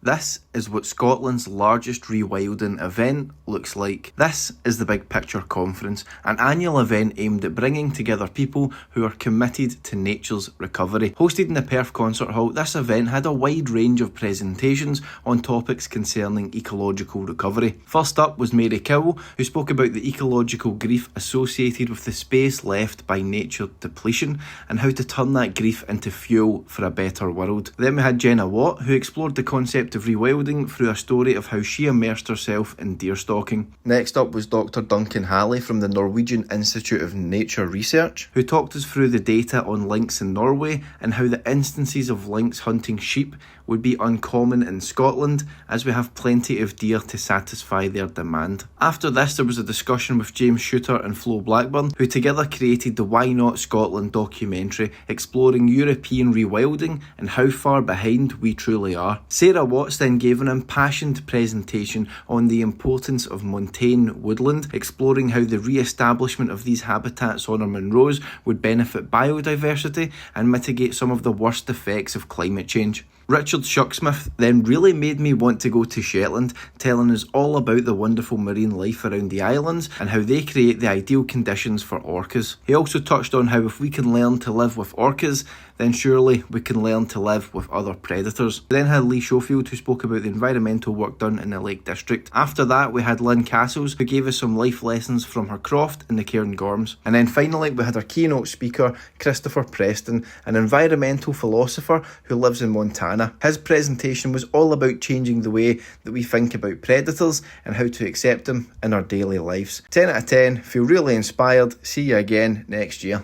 This is what Scotland's largest rewilding event looks like. This is the Big Picture Conference, an annual event aimed at bringing together people who are committed to nature's recovery. Hosted in the Perth Concert Hall, this event had a wide range of presentations on topics concerning ecological recovery. First up was Mary Cowell, who spoke about the ecological grief associated with the space left by nature depletion and how to turn that grief into fuel for a better world. Then we had Jenna Watt, who explored the concept of rewilding through a story of how she immersed herself in deer stalking. Next up was Dr. Duncan Halley from the Norwegian Institute of Nature Research, who talked us through the data on lynx in Norway and how the instances of lynx hunting sheep would be uncommon in Scotland, as we have plenty of deer to satisfy their demand. After this, there was a discussion with James Shooter and Flo Blackburn, who together created the Why Not Scotland documentary, exploring European rewilding and how far behind we truly are. Sarah Watts then gave an impassioned presentation on the importance of montane woodland, exploring how the re-establishment of these habitats on our Munros would benefit biodiversity and mitigate some of the worst effects of climate change. Richard Shucksmith then really made me want to go to Shetland, telling us all about the wonderful marine life around the islands and how they create the ideal conditions for orcas. He also touched on how if we can learn to live with orcas, then surely we can learn to live with other predators. We then had Lee Schofield, who spoke about the environmental work done in the Lake District. After that, we had Lynn Castles, who gave us some life lessons from her croft in the Cairngorms. And then finally, we had our keynote speaker, Christopher Preston, an environmental philosopher who lives in Montana. His presentation was all about changing the way that we think about predators and how to accept them in our daily lives. 10 out of 10, feel really inspired. See you again next year.